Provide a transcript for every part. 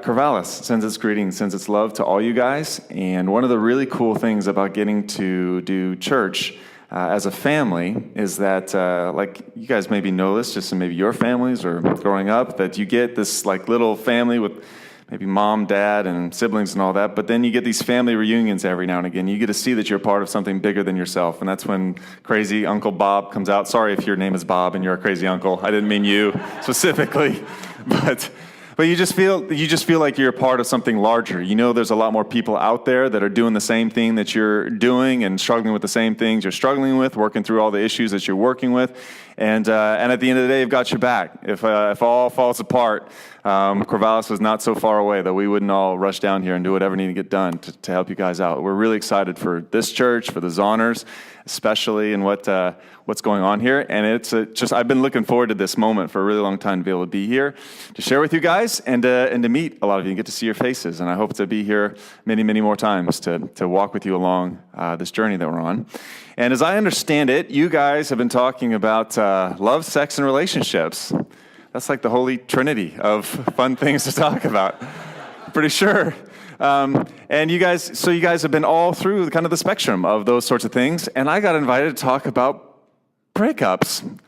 Corvallis sends its greetings, sends its love to all you guys. And one of the really cool things about getting to do church as a family is that, like you guys maybe know this, just in maybe your families or growing up, that you get this like little family with maybe mom, dad, and siblings and all that, but then you get these family reunions every now and again. You get to see that you're part of something bigger than yourself, and that's when crazy Uncle Bob comes out. Sorry if your name is Bob and you're a crazy uncle. I didn't mean you specifically, but you just feel like you're a part of something larger. You know there's a lot more people out there that are doing the same thing that you're doing and struggling with the same things you're struggling with, working through all the issues that you're working with. And at the end of the day, they've got your back. If all falls apart, Corvallis is not so far away that we wouldn't all rush down here and do whatever needs to get done to help you guys out. We're really excited for this church, for the Zonners, especially, and what's going on here. And it's just I've been looking forward to this moment for a really long time to be able to be here, to share with you guys, and to meet a lot of you and get to see your faces. And I hope to be here many, many more times to walk with you along this journey that we're on. And as I understand it, you guys have been talking about love, sex, and relationships. That's like the holy trinity of fun things to talk about. Pretty sure. And you guys have been all through kind of the spectrum of those sorts of things. And I got invited to talk about breakups.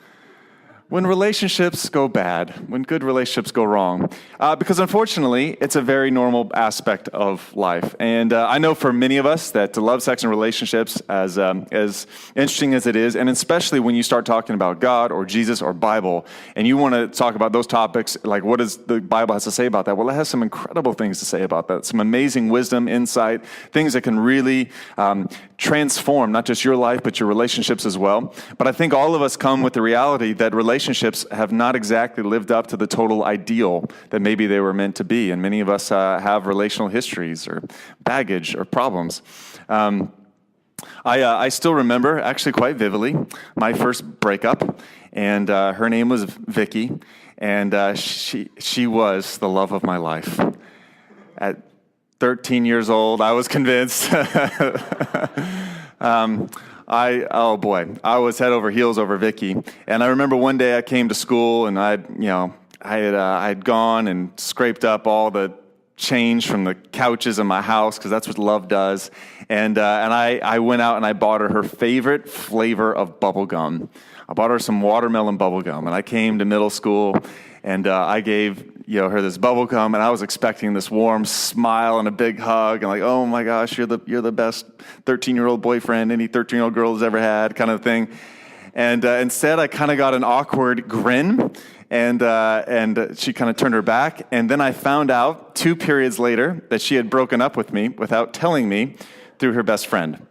When relationships go bad, when good relationships go wrong. Because unfortunately, it's a very normal aspect of life. And I know for many of us that to love, sex, and relationships, as interesting as it is, and especially when you start talking about God or Jesus or Bible, and you want to talk about those topics, like what does the Bible has to say about that? Well, it has some incredible things to say about that. Some amazing wisdom, insight, things that can really transform not just your life, but your relationships as well. But I think all of us come with the reality that relationships have not exactly lived up to the total ideal that maybe they were meant to be. And many of us have relational histories or baggage or problems. I still remember, actually quite vividly, my first breakup. And her name was Vicky. And she was the love of my life. At 13 years old, I was convinced. I was head over heels over Vicky. And I remember one day I came to school and I had gone and scraped up all the change from the couches in my house, because that's what love does. And I went out and I bought her favorite flavor of bubble gum. I bought her some watermelon bubble gum, and I came to middle school and I gave her this bubble gum, and I was expecting this warm smile and a big hug, and like, oh my gosh, you're the best 13-year-old boyfriend any 13-year-old girl has ever had, kind of thing. And instead, I kind of got an awkward grin, and she kind of turned her back. And then I found out 2 periods later that she had broken up with me without telling me through her best friend.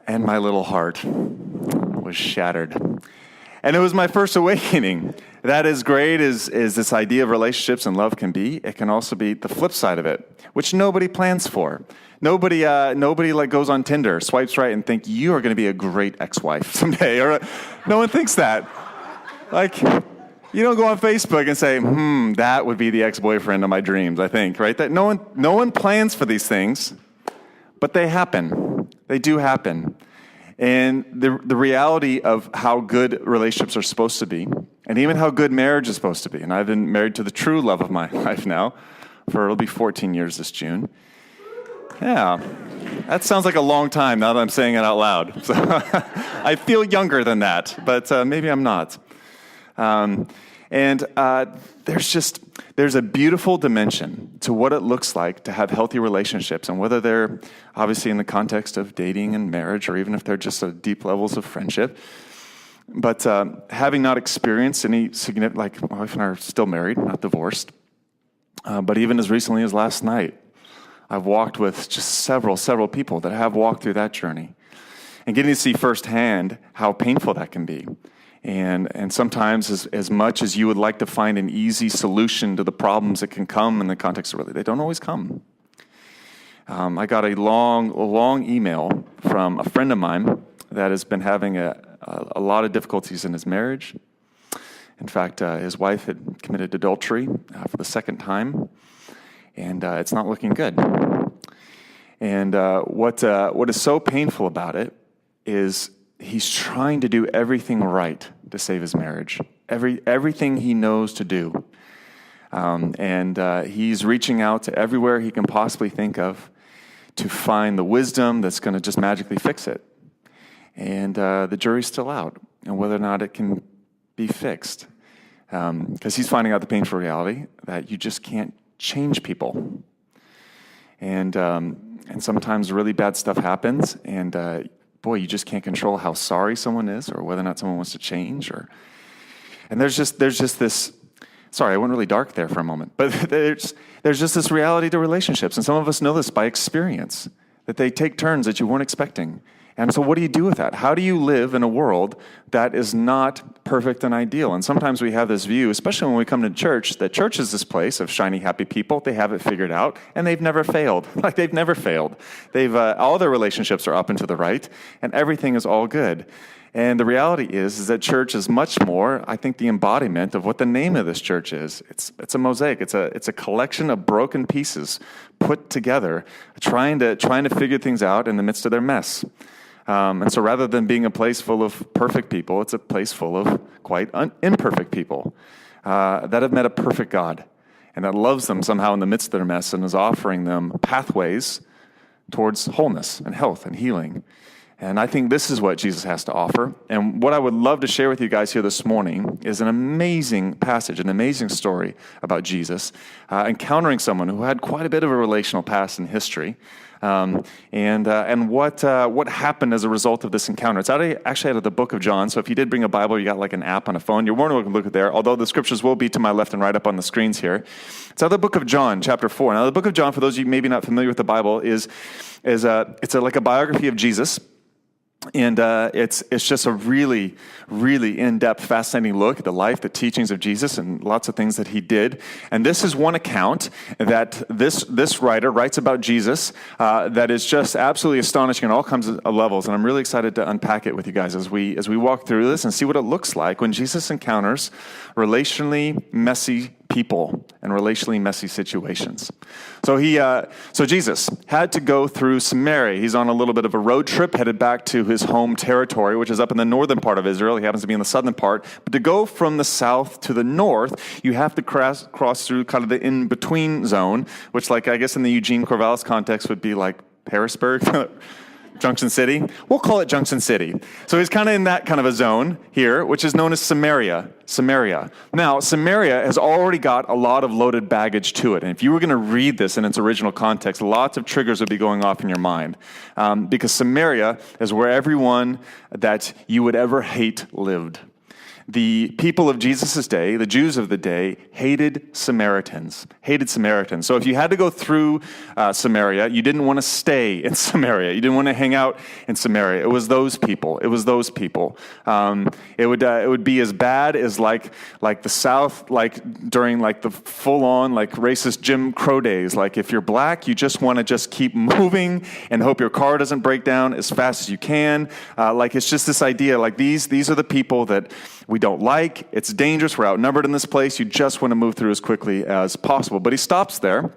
And my little heart was shattered. And it was my first awakening. That as great as this idea of relationships and love can be, it can also be the flip side of it, which nobody plans for. Nobody like goes on Tinder, swipes right, and think you are going to be a great ex-wife someday. Or no one thinks that. Like, you don't go on Facebook and say, that would be the ex-boyfriend of my dreams, I think, right? That no one plans for these things, but they happen. They do happen. And the reality of how good relationships are supposed to be, and even how good marriage is supposed to be. And I've been married to the true love of my life now it'll be 14 years this June. Yeah, that sounds like a long time now that I'm saying it out loud. So I feel younger than that, but maybe I'm not. There's a beautiful dimension to what it looks like to have healthy relationships, and whether they're obviously in the context of dating and marriage, or even if they're just deep levels of friendship. But having not experienced any significant, like my wife and I are still married, not divorced, but even as recently as last night, I've walked with just several people that have walked through that journey, and getting to see firsthand how painful that can be. And sometimes as much as you would like to find an easy solution to the problems that can come in the context of relationship, they don't always come. I got a long email from a friend of mine that has been having a lot of difficulties in his marriage. In fact, his wife had committed adultery for the second time, and it's not looking good. And what is so painful about it is he's trying to do everything right to save his marriage. Everything he knows to do. And he's reaching out to everywhere he can possibly think of to find the wisdom that's going to just magically fix it. And the jury's still out on whether or not it can be fixed. Because he's finding out the painful reality that you just can't change people. And sometimes really bad stuff happens, and boy, you just can't control how sorry someone is or whether or not someone wants to change. And there's just this, sorry, I went really dark there for a moment, but there's just this reality to relationships, and some of us know this by experience, that they take turns that you weren't expecting. And so what do you do with that? How do you live in a world that is not perfect and ideal? And sometimes we have this view, especially when we come to church, that church is this place of shiny, happy people. They have it figured out, and they've never failed. Like, they've never failed. They've all their relationships are up and to the right, and everything is all good. And the reality is that church is much more, I think, the embodiment of what the name of this church is. It's a mosaic. It's a collection of broken pieces put together, trying to figure things out in the midst of their mess. And so rather than being a place full of perfect people, it's a place full of quite imperfect people that have met a perfect God and that loves them somehow in the midst of their mess and is offering them pathways towards wholeness and health and healing. And I think this is what Jesus has to offer. And what I would love to share with you guys here this morning is an amazing passage, an amazing story about Jesus encountering someone who had quite a bit of a relational past in history. And what happened as a result of this encounter. It's actually out of the book of John, so if you did bring a Bible, you got like an app on a phone, you're more than welcome to look at there, although the scriptures will be to my left and right up on the screens here. It's out of the book of John, chapter 4. Now, the book of John, for those of you maybe not familiar with the Bible, it's like a biography of Jesus. And it's just a really, really in-depth, fascinating look at the life, the teachings of Jesus, and lots of things that he did. And this is one account that this writer writes about Jesus that is just absolutely astonishing on all kinds of levels. And I'm really excited to unpack it with you guys as we walk through this and see what it looks like when Jesus encounters relationally messy people and relationally messy situations. So Jesus had to go through Samaria. He's on a little bit of a road trip, headed back to his home territory, which is up in the northern part of Israel. He happens to be in the southern part. But to go from the south to the north, you have to cross through kind of the in-between zone, which, like, I guess in the Eugene Corvallis context would be like Harrisburg, Junction City. We'll call it Junction City. So he's kind of in that kind of a zone here, which is known as Samaria. Now, Samaria has already got a lot of loaded baggage to it. And if you were going to read this in its original context, lots of triggers would be going off in your mind. Because Samaria is where everyone that you would ever hate lived. The people of Jesus' day, the Jews of the day, hated Samaritans. So if you had to go through Samaria, you didn't want to stay in Samaria. You didn't want to hang out in Samaria. It was those people. It would be as bad as like the South, like during like the full-on like racist Jim Crow days. Like if you're black, you just want to just keep moving and hope your car doesn't break down as fast as you can. Like it's just this idea. Like these are the people that we don't like. It's dangerous. We're outnumbered in this place. You just want to move through as quickly as possible. But he stops there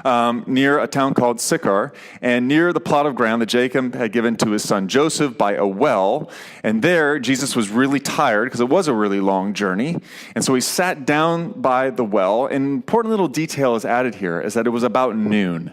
near a town called Sychar and near the plot of ground that Jacob had given to his son Joseph by a well. And there, Jesus was really tired because it was a really long journey. And so he sat down by the well. An important little detail is added here is that it was about noon.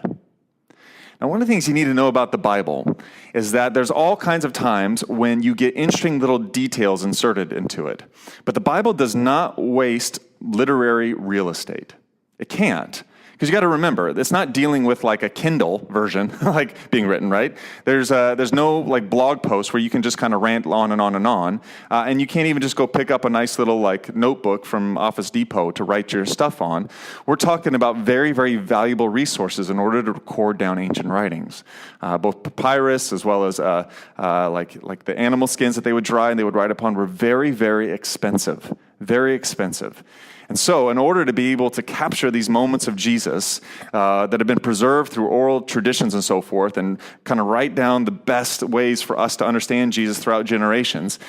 Now, one of the things you need to know about the Bible is that there's all kinds of times when you get interesting little details inserted into it. But the Bible does not waste literary real estate. It can't. Because you got to remember, it's not dealing with like a Kindle version, like being written, right? There's no like blog post where you can just kind of rant on and on and on. And you can't even just go pick up a nice little like notebook from Office Depot to write your stuff on. We're talking about very, very valuable resources in order to record down ancient writings. Both papyrus as well as like the animal skins that they would dry and they would write upon were very, very expensive. Very expensive. And so in order to be able to capture these moments of Jesus that have been preserved through oral traditions and so forth and kind of write down the best ways for us to understand Jesus throughout generations,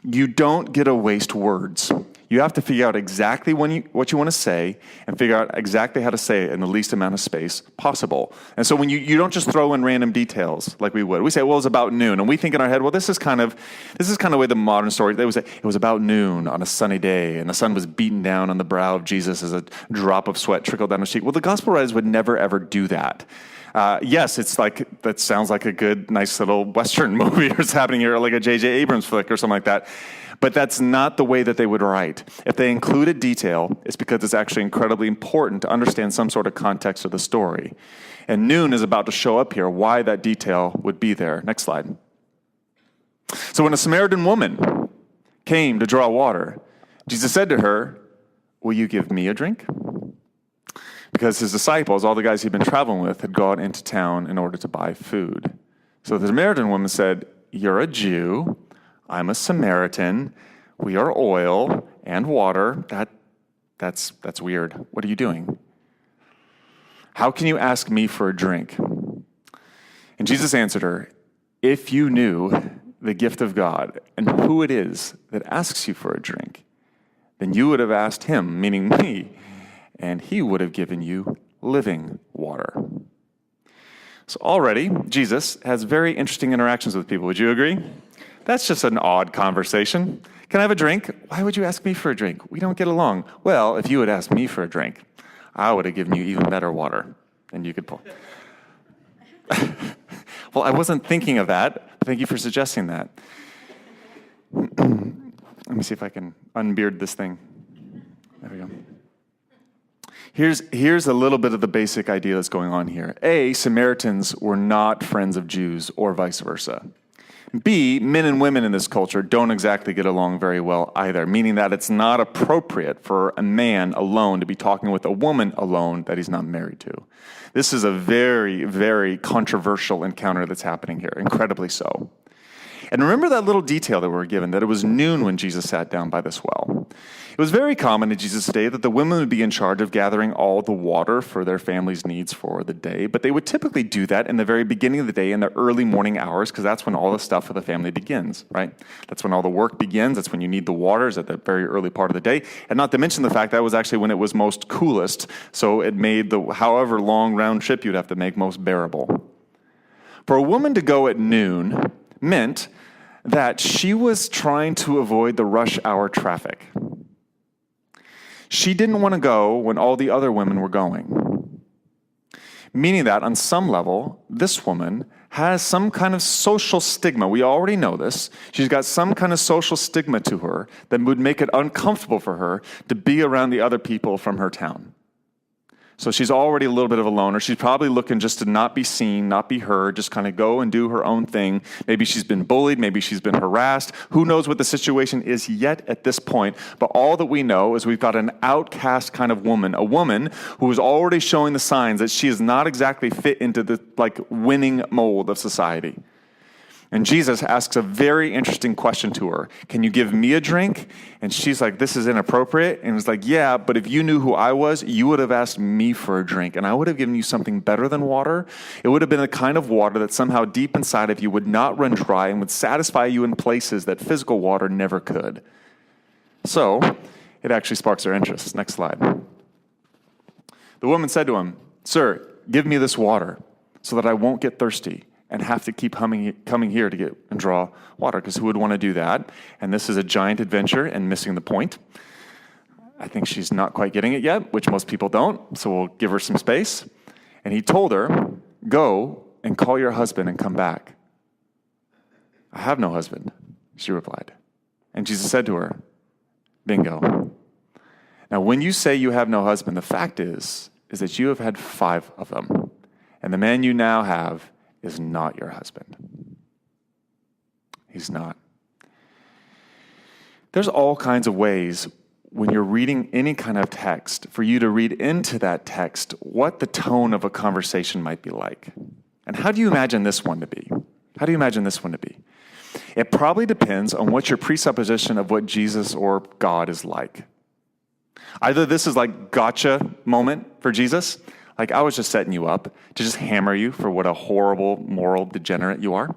you don't get to waste words. You have to figure out exactly what you want to say and figure out exactly how to say it in the least amount of space possible. And so when you don't just throw in random details like we would. We say, well, it's about noon. And we think in our head, well, this is kind of the way the modern story, it was about noon on a sunny day, and the sun was beaten down on the brow of Jesus as a drop of sweat trickled down his cheek. Well, the gospel writers would never, ever do that. Yes, it's like, that sounds like a good, nice little Western movie or it's happening here, like a J.J. Abrams flick or something like that. But that's not the way that they would write. If they included detail, it's because it's actually incredibly important to understand some sort of context of the story. And noon is about to show up here, why that detail would be there. Next slide. So when a Samaritan woman came to draw water, Jesus said to her, "Will you give me a drink?" Because his disciples, all the guys he'd been traveling with, had gone into town in order to buy food. So the Samaritan woman said, "You're a Jew, I'm a Samaritan, we are oil and water. That's weird. What are you doing? How can you ask me for a drink?" And Jesus answered her, "If you knew the gift of God and who it is that asks you for a drink, then you would have asked him," meaning me, "and he would have given you living water." So already, Jesus has very interesting interactions with people. Would you agree? That's just an odd conversation. "Can I have a drink?" "Why would you ask me for a drink? We don't get along." "Well, if you had asked me for a drink, I would have given you even better water than you could pull." Well, I wasn't thinking of that. Thank you for suggesting that. Let me see if I can unbeard this thing. There we go. Here's a little bit of the basic idea that's going on here. A, Samaritans were not friends of Jews or vice versa. B, men and women in this culture don't exactly get along very well either, meaning that it's not appropriate for a man alone to be talking with a woman alone that he's not married to. This is a very, very controversial encounter that's happening here, incredibly so. And remember that little detail that we were given, that it was noon when Jesus sat down by this well. It was very common in Jesus' day that the women would be in charge of gathering all the water for their family's needs for the day, but they would typically do that in the very beginning of the day in the early morning hours, because that's when all the stuff for the family begins, right? That's when all the work begins. That's when you need the waters at the very early part of the day. And not to mention the fact that was actually when it was most coolest, so it made the however long round trip you'd have to make most bearable. For a woman to go at noon meant that she was trying to avoid the rush hour traffic. She didn't want to go when all the other women were going. Meaning that, on some level, this woman has some kind of social stigma. We already know this. She's got some kind of social stigma to her that would make it uncomfortable for her to be around the other people from her town. So she's already a little bit of a loner. She's probably looking just to not be seen, not be heard, just kind of go and do her own thing. Maybe she's been bullied. Maybe she's been harassed. Who knows what the situation is yet at this point. But all that we know is we've got an outcast kind of woman, a woman who is already showing the signs that she is not exactly fit into the winning mold of society. And Jesus asks a very interesting question to her. "Can you give me a drink?" And she's like, "This is inappropriate." And he's like, "Yeah, but if you knew who I was, you would have asked me for a drink, and I would have given you something better than water. It would have been the kind of water that somehow deep inside of you would not run dry and would satisfy you in places that physical water never could." So it actually sparks her interest. Next slide. The woman said to him, "Sir, give me this water so that I won't get thirsty and have to keep coming here to get and draw water," because who would want to do that? And this is a giant adventure and missing the point. I think she's not quite getting it yet, which most people don't, so we'll give her some space. And he told her, "Go and call your husband and come back." "I have no husband," she replied. And Jesus said to her, "Bingo. Now when you say you have no husband, the fact is that you have had 5 of them, and the man you now have is not your husband." He's not. There's all kinds of ways when you're reading any kind of text for you to read into that text what the tone of a conversation might be like. And how do you imagine this one to be? How do you imagine this one to be? It probably depends on what your presupposition of what Jesus or God is like. Either this is like gotcha moment for Jesus, like I was just setting you up to just hammer you for what a horrible moral degenerate you are.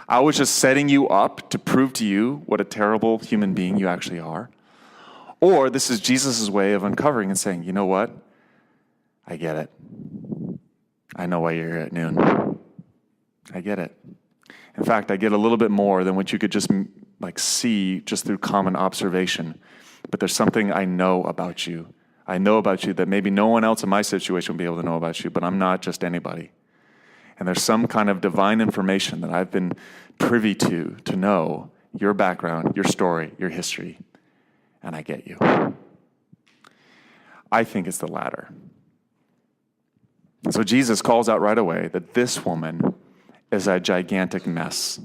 I was just setting you up to prove to you what a terrible human being you actually are. Or this is Jesus' way of uncovering and saying, you know what? I get it. I know why you're here at noon. I get it. In fact, I get a little bit more than what you could just see just through common observation. But there's something I know about you. I know about you that maybe no one else in my situation will be able to know about you, but I'm not just anybody. And there's some kind of divine information that I've been privy to know your background, your story, your history, and I get you. I think it's the latter. And so Jesus calls out right away that this woman is a gigantic mess.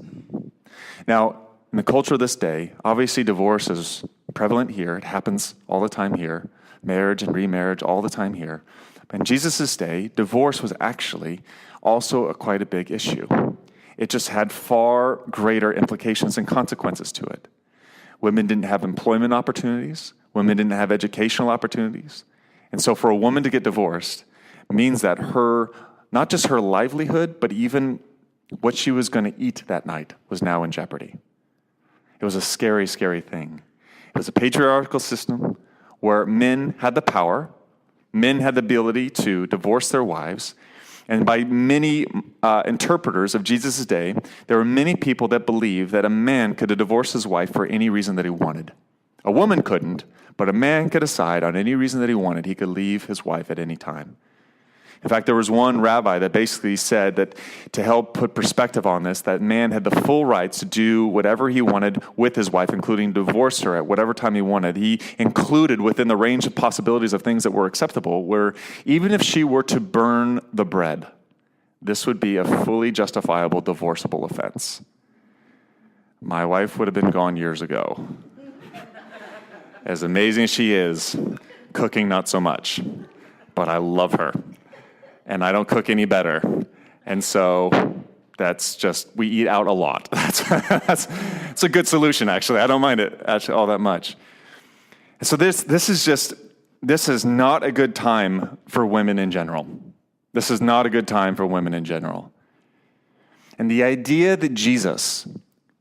Now, in the culture of this day, obviously divorce is prevalent here. It happens all the time here. Marriage and remarriage all the time here. In Jesus' day, divorce was actually also quite a big issue. It just had far greater implications and consequences to it. Women didn't have employment opportunities. Women didn't have educational opportunities. And so for a woman to get divorced means that not just her livelihood, but even what she was going to eat that night was now in jeopardy. It was a scary, scary thing. It was a patriarchal system where men had the power, men had the ability to divorce their wives, and by many interpreters of Jesus' day, there were many people that believed that a man could divorce his wife for any reason that he wanted. A woman couldn't, but a man could decide on any reason that he wanted, he could leave his wife at any time. In fact, there was one rabbi that basically said that to help put perspective on this, that man had the full rights to do whatever he wanted with his wife, including divorce her at whatever time he wanted. He included within the range of possibilities of things that were acceptable, where even if she were to burn the bread, this would be a fully justifiable divorceable offense. My wife would have been gone years ago. As amazing as she is, cooking not so much, but I love her. And I don't cook any better. And so that's just, we eat out a lot. It's a good solution, actually. I don't mind it actually all that much. And so this is not a good time for women in general. This is not a good time for women in general. And the idea that Jesus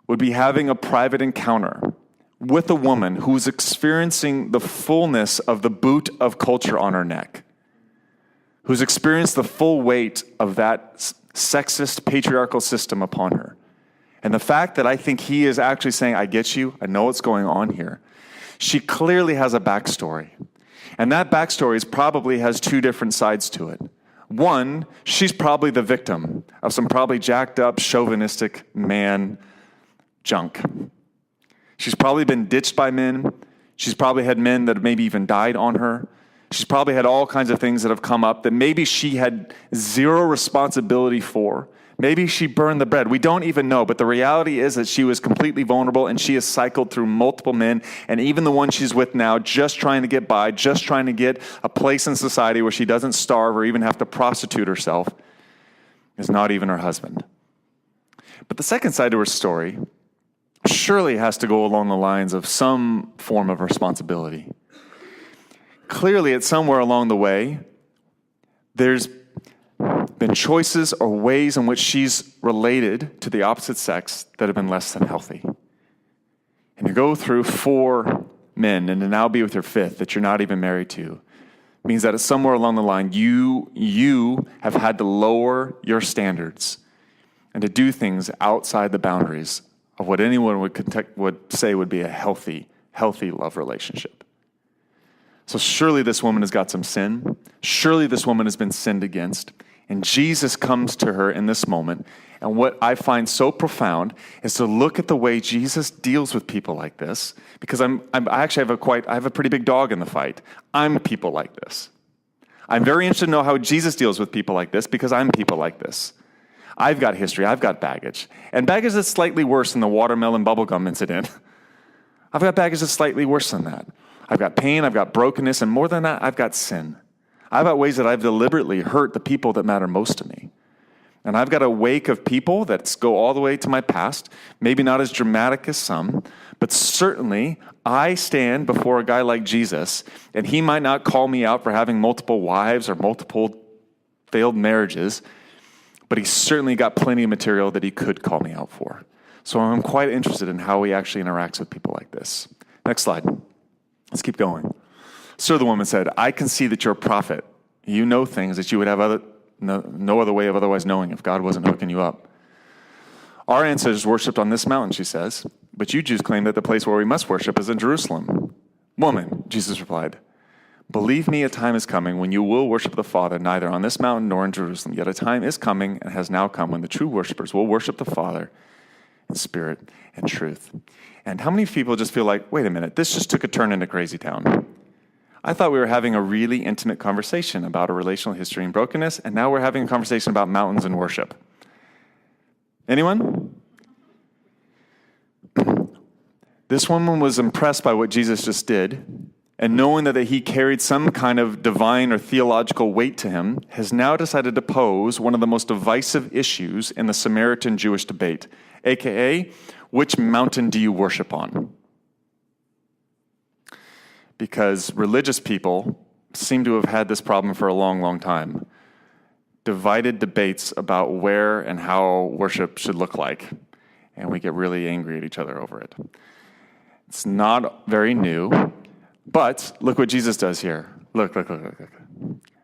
would be having a private encounter with a woman who's experiencing the fullness of the boot of culture on her neck, who's experienced the full weight of that sexist, patriarchal system upon her. And the fact that I think he is actually saying, I get you, I know what's going on here. She clearly has a backstory. And that backstory probably has two different sides to it. One, she's probably the victim of some probably jacked up, chauvinistic man junk. She's probably been ditched by men. She's probably had men that have maybe even died on her. She's probably had all kinds of things that have come up that maybe she had zero responsibility for. Maybe she burned the bread. We don't even know, but the reality is that she was completely vulnerable and she has cycled through multiple men, and even the one she's with now, just trying to get by, just trying to get a place in society where she doesn't starve or even have to prostitute herself, is not even her husband. But the second side to her story surely has to go along the lines of some form of responsibility. Clearly, it's somewhere along the way, there's been choices or ways in which she's related to the opposite sex that have been less than healthy. And you go through 4 men and to now be with your 5th that you're not even married to means that it's somewhere along the line you have had to lower your standards and to do things outside the boundaries of what anyone would say would be a healthy love relationship. So surely this woman has got some sin. Surely this woman has been sinned against. And Jesus comes to her in this moment. And what I find so profound is to look at the way Jesus deals with people like this, because I actually have a pretty big dog in the fight. I'm people like this. I'm very interested to know how Jesus deals with people like this, because I'm people like this. I've got history. I've got baggage. And baggage that's slightly worse than the watermelon bubblegum incident. I've got baggage that's slightly worse than that. I've got pain, I've got brokenness, and more than that, I've got sin. I've got ways that I've deliberately hurt the people that matter most to me. And I've got a wake of people that go all the way to my past, maybe not as dramatic as some, but certainly I stand before a guy like Jesus, and he might not call me out for having multiple wives or multiple failed marriages, but he's certainly got plenty of material that he could call me out for. So I'm quite interested in how he actually interacts with people like this. Next slide. Let's keep going. So the woman said, I can see that you're a prophet. You know things that you would have no other way of otherwise knowing if God wasn't hooking you up. Our ancestors worshipped on this mountain, she says, but you Jews claim that the place where we must worship is in Jerusalem. Woman, Jesus replied, believe me, a time is coming when you will worship the Father neither on this mountain nor in Jerusalem. Yet a time is coming and has now come when the true worshipers will worship the Father in spirit and truth. And how many people just feel like, wait a minute, this just took a turn into crazy town? I thought we were having a really intimate conversation about a relational history and brokenness, and now we're having a conversation about mountains and worship. Anyone? This woman was impressed by what Jesus just did, and knowing that he carried some kind of divine or theological weight to him, has now decided to pose one of the most divisive issues in the Samaritan Jewish debate, aka, which mountain do you worship on? Because religious people seem to have had this problem for a long, long time. Divided debates about where and how worship should look like, and we get really angry at each other over it. It's not very new, but look what Jesus does here. Look.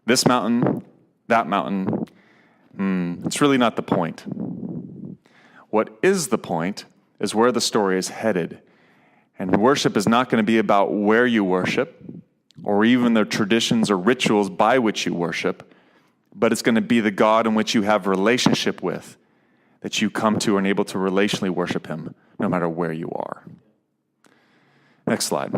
This mountain, that mountain, it's really not the point. What is the point is where the story is headed. And worship is not going to be about where you worship, or even the traditions or rituals by which you worship, but it's going to be the God in which you have a relationship with, that you come to and able to relationally worship him, no matter where you are. Next slide.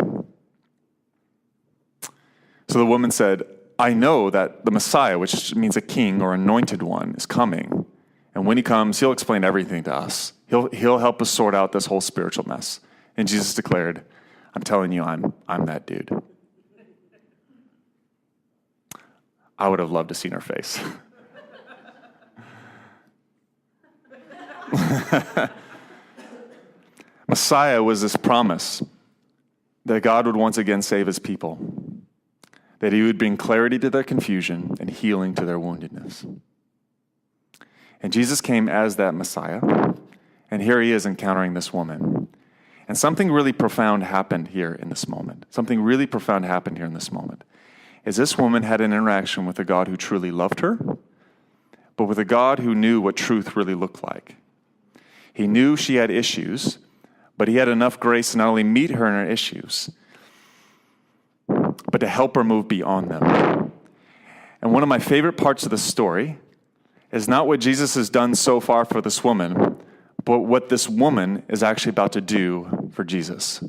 So the woman said, I know that the Messiah, which means a king or anointed one, is coming. And when he comes, he'll explain everything to us. He'll help us sort out this whole spiritual mess. And Jesus declared, I'm telling you, I'm that dude. I would have loved to seen her face. Messiah was this promise that God would once again save his people, that he would bring clarity to their confusion and healing to their woundedness. And Jesus came as that Messiah, and here he is encountering this woman. And something really profound happened here in this moment. Is this woman had an interaction with a God who truly loved her, but with a God who knew what truth really looked like. He knew she had issues, but he had enough grace to not only meet her in her issues, but to help her move beyond them. And one of my favorite parts of the story is not what Jesus has done so far for this woman, but what this woman is actually about to do for Jesus.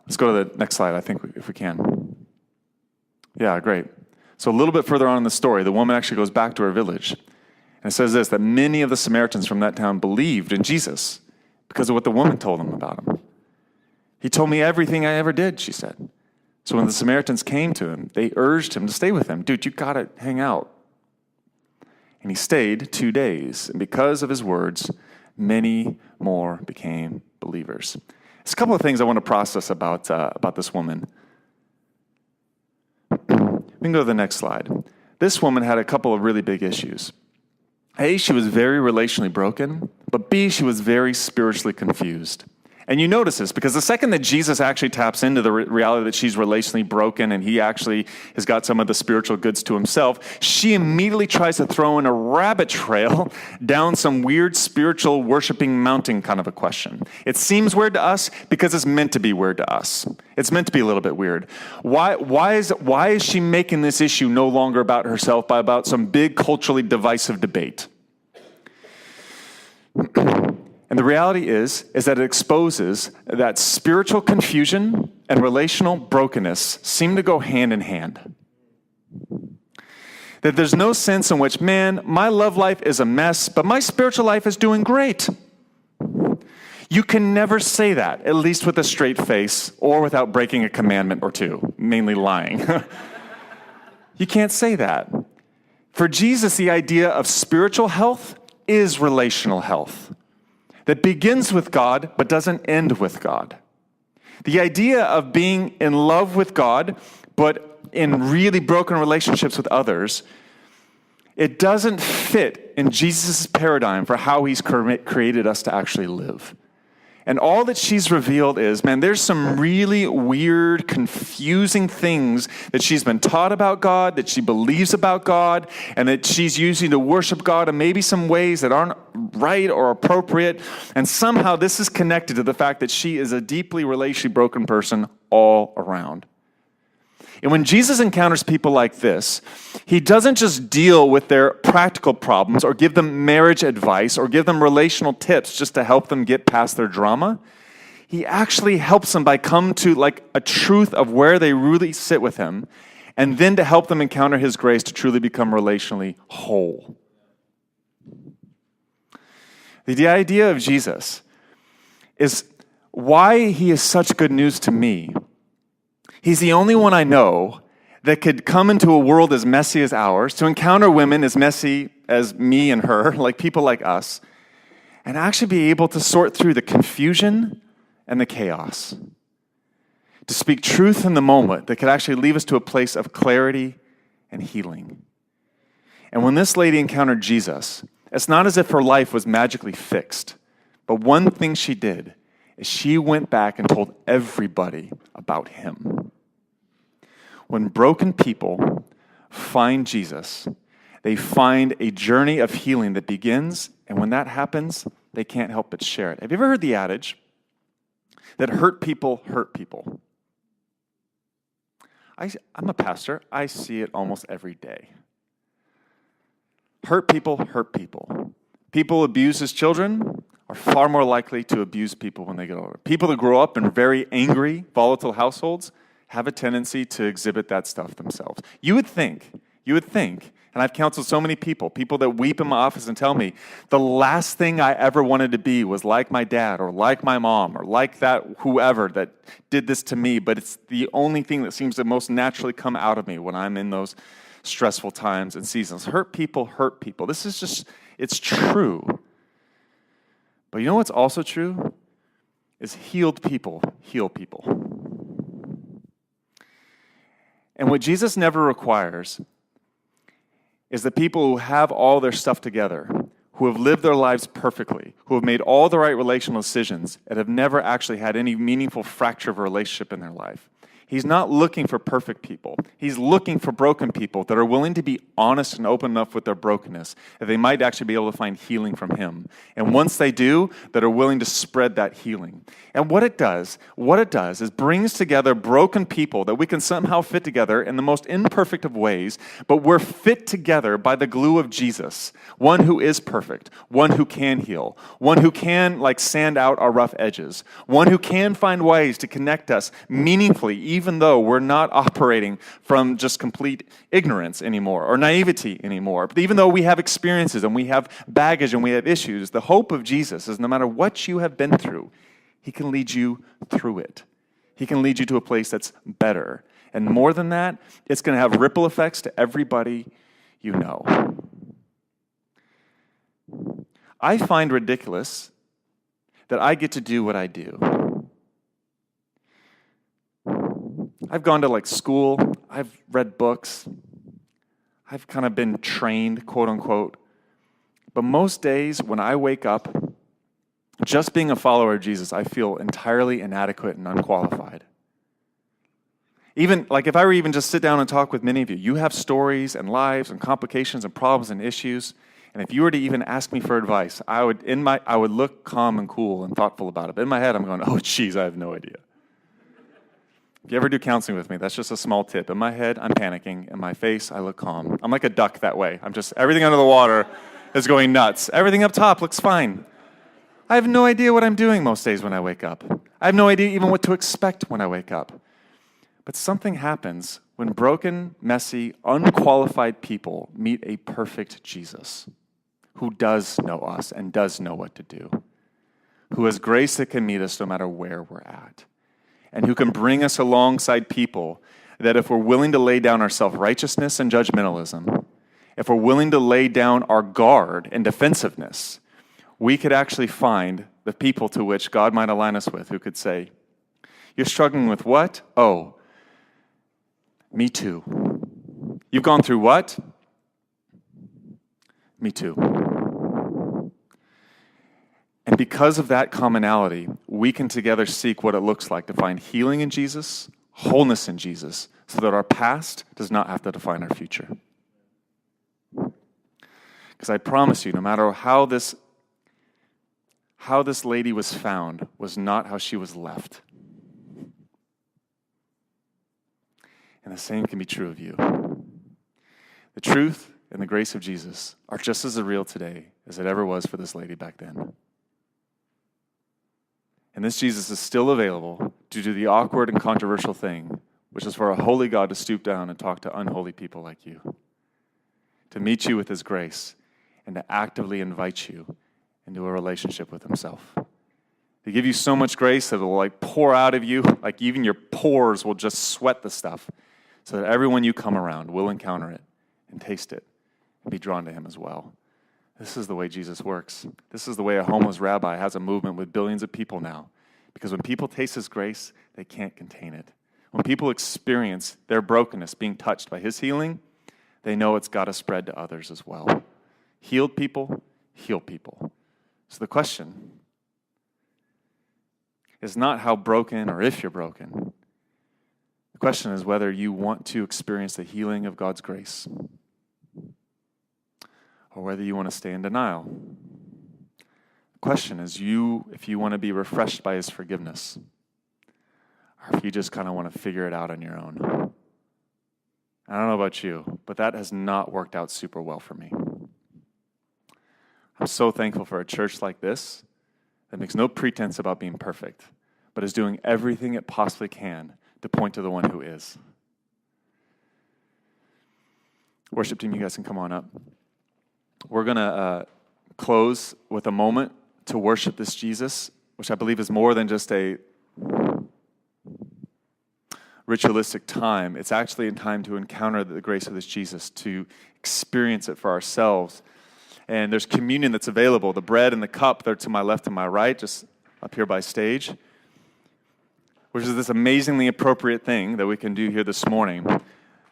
Let's go to the next slide, I think, if we can. Yeah, great. So a little bit further on in the story, the woman actually goes back to her village. And it says this, that many of the Samaritans from that town believed in Jesus because of what the woman told them about him. He told me everything I ever did, she said. So when the Samaritans came to him, they urged him to stay with them. Dude, you got to hang out. And he stayed 2 days. And because of his words, many more became believers. There's a couple of things I want to process about this woman. We can go to the next slide. This woman had a couple of really big issues. A, she was very relationally broken, but B, she was very spiritually confused. And you notice this because the second that Jesus actually taps into the reality that she's relationally broken and he actually has got some of the spiritual goods to himself, she immediately tries to throw in a rabbit trail down some weird spiritual worshiping mountain kind of a question. It seems weird to us because it's meant to be weird to us. It's meant to be a little bit weird. Why is she making this issue no longer about herself, but about some big culturally divisive debate? And the reality is that it exposes that spiritual confusion and relational brokenness seem to go hand in hand. That there's no sense in which, man, my love life is a mess, but my spiritual life is doing great. You can never say that, at least with a straight face or without breaking a commandment or two, mainly lying. You can't say that. For Jesus, the idea of spiritual health is relational health. That begins with God, but doesn't end with God. The idea of being in love with God, but in really broken relationships with others, it doesn't fit in Jesus' paradigm for how he's created us to actually live. And all that she's revealed is, man, there's some really weird, confusing things that she's been taught about God, that she believes about God, and that she's using to worship God in maybe some ways that aren't right or appropriate. And somehow this is connected to the fact that she is a deeply relationally broken person all around. And when Jesus encounters people like this, he doesn't just deal with their practical problems or give them marriage advice or give them relational tips just to help them get past their drama. He actually helps them by come to like a truth of where they really sit with him, and then to help them encounter his grace to truly become relationally whole. The idea of Jesus is why he is such good news to me. He's the only one I know that could come into a world as messy as ours, to encounter women as messy as me and her, like people like us, and actually be able to sort through the confusion and the chaos, to speak truth in the moment that could actually lead us to a place of clarity and healing. And when this lady encountered Jesus, it's not as if her life was magically fixed, but one thing she did is she went back and told everybody about him. When broken people find Jesus, they find a journey of healing that begins, and when that happens, they can't help but share it. Have you ever heard the adage that hurt people hurt people? I'm a pastor. I see it almost every day. Hurt people hurt people. People abused as children are far more likely to abuse people when they get older. People that grow up in very angry, volatile households have a tendency to exhibit that stuff themselves. You would think, and I've counseled so many people that weep in my office and tell me, the last thing I ever wanted to be was like my dad or like my mom or like that whoever that did this to me, but it's the only thing that seems to most naturally come out of me when I'm in those stressful times and seasons. Hurt people hurt people. This is just, it's true. But you know what's also true? Is healed people heal people. And what Jesus never requires is the people who have all their stuff together, who have lived their lives perfectly, who have made all the right relational decisions, and have never actually had any meaningful fracture of a relationship in their life. He's not looking for perfect people. He's looking for broken people that are willing to be honest and open enough with their brokenness that they might actually be able to find healing from him. And once they do, that are willing to spread that healing. And what it does is brings together broken people that we can somehow fit together in the most imperfect of ways, but we're fit together by the glue of Jesus, one who is perfect, one who can heal, one who can like sand out our rough edges, one who can find ways to connect us meaningfully, even though we're not operating from just complete ignorance anymore or naivety anymore. But even though we have experiences and we have baggage and we have issues, the hope of Jesus is no matter what you have been through, he can lead you through it. He can lead you to a place that's better. And more than that, it's going to have ripple effects to everybody you know. I find ridiculous that I get to do what I do. I've gone to like school, I've read books, I've kind of been trained, quote unquote. But most days when I wake up, just being a follower of Jesus, I feel entirely inadequate and unqualified. Even like if I were even just sit down and talk with many of you, you have stories and lives and complications and problems and issues. And if you were to even ask me for advice, I would look calm and cool and thoughtful about it. But in my head, I'm going, oh, geez, I have no idea. If you ever do counseling with me, that's just a small tip. In my head, I'm panicking. In my face, I look calm. I'm like a duck that way. Everything under the water is going nuts. Everything up top looks fine. I have no idea what I'm doing most days when I wake up. I have no idea even what to expect when I wake up. But something happens when broken, messy, unqualified people meet a perfect Jesus who does know us and does know what to do, who has grace that can meet us no matter where we're at, and who can bring us alongside people that if we're willing to lay down our self-righteousness and judgmentalism, if we're willing to lay down our guard and defensiveness, we could actually find the people to which God might align us with who could say, you're struggling with what? Oh, me too. You've gone through what? Me too. And because of that commonality, we can together seek what it looks like to find healing in Jesus, wholeness in Jesus, so that our past does not have to define our future. Because I promise you, no matter how this lady was found was not how she was left. And the same can be true of you. The truth and the grace of Jesus are just as real today as it ever was for this lady back then. And this Jesus is still available to do the awkward and controversial thing, which is for a holy God to stoop down and talk to unholy people like you, to meet you with his grace, and to actively invite you into a relationship with himself. To give you so much grace that it will pour out of you, like even your pores will just sweat the stuff, so that everyone you come around will encounter it and taste it and be drawn to him as well. This is the way Jesus works. This is the way a homeless rabbi has a movement with billions of people now. Because when people taste his grace, they can't contain it. When people experience their brokenness being touched by his healing, they know it's got to spread to others as well. Healed people, heal people. So the question is not how broken or if you're broken. The question is whether you want to experience the healing of God's grace or whether you want to stay in denial. The question is if you want to be refreshed by his forgiveness or if you just kind of want to figure it out on your own. I don't know about you, but that has not worked out super well for me. I'm so thankful for a church like this that makes no pretense about being perfect, but is doing everything it possibly can to point to the one who is. Worship team, you guys can come on up. We're going to close with a moment to worship this Jesus, which I believe is more than just a ritualistic time. It's actually a time to encounter the grace of this Jesus, to experience it for ourselves. And there's communion that's available. The bread and the cup, they're to my left and my right, just up here by stage, which is this amazingly appropriate thing that we can do here this morning.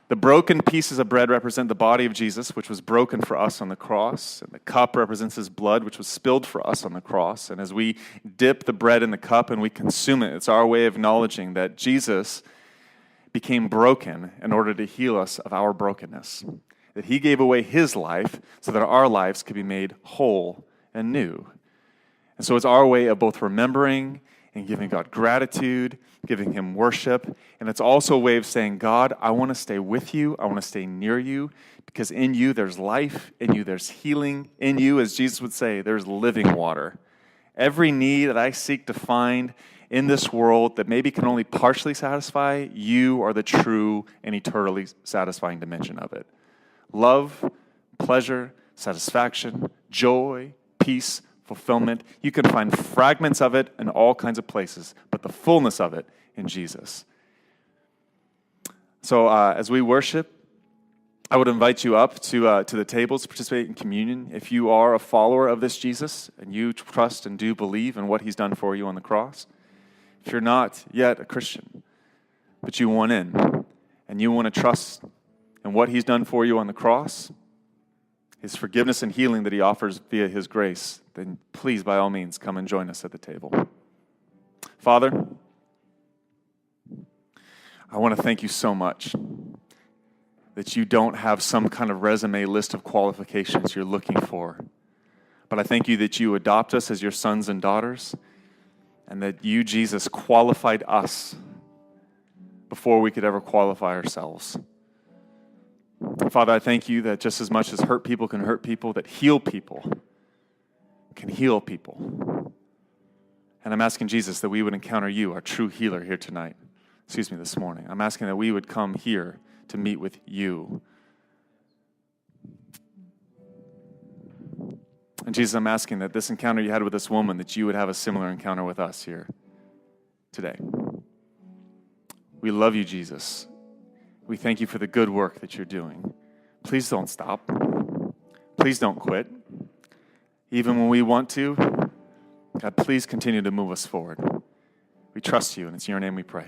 The broken pieces of bread represent the body of Jesus, which was broken for us on the cross. And the cup represents his blood, which was spilled for us on the cross. And as we dip the bread in the cup and we consume it, it's our way of acknowledging that Jesus became broken in order to heal us of our brokenness. That he gave away his life so that our lives could be made whole and new. And so it's our way of both remembering and giving God gratitude, giving him worship. And it's also a way of saying, God, I want to stay with you. I want to stay near you because in you there's life. In you there's healing. In you, as Jesus would say, there's living water. Every need that I seek to find in this world that maybe can only partially satisfy, you are the true and eternally satisfying dimension of it. Love, pleasure, satisfaction, joy, peace, fulfillment. You can find fragments of it in all kinds of places, but the fullness of it in Jesus. So as we worship, I would invite you up to the tables to participate in communion. If you are a follower of this Jesus and you trust and do believe in what he's done for you on the cross, if you're not yet a Christian, but you want in and you want to trust in what he's done for you on the cross, his forgiveness and healing that he offers via his grace, then please, by all means, come and join us at the table. Father, I want to thank you so much that you don't have some kind of resume list of qualifications you're looking for. But I thank you that you adopt us as your sons and daughters, and that you, Jesus, qualified us before we could ever qualify ourselves. Father, I thank you that just as much as hurt people can hurt people, that heal people can heal people. And I'm asking, Jesus, that we would encounter you, our true healer, here tonight. This morning. I'm asking that we would come here to meet with you. And Jesus, I'm asking that this encounter you had with this woman, that you would have a similar encounter with us here today. We love you, Jesus. We thank you for the good work that you're doing. Please don't stop. Please don't quit. Even when we want to, God, please continue to move us forward. We trust you, and it's in your name we pray.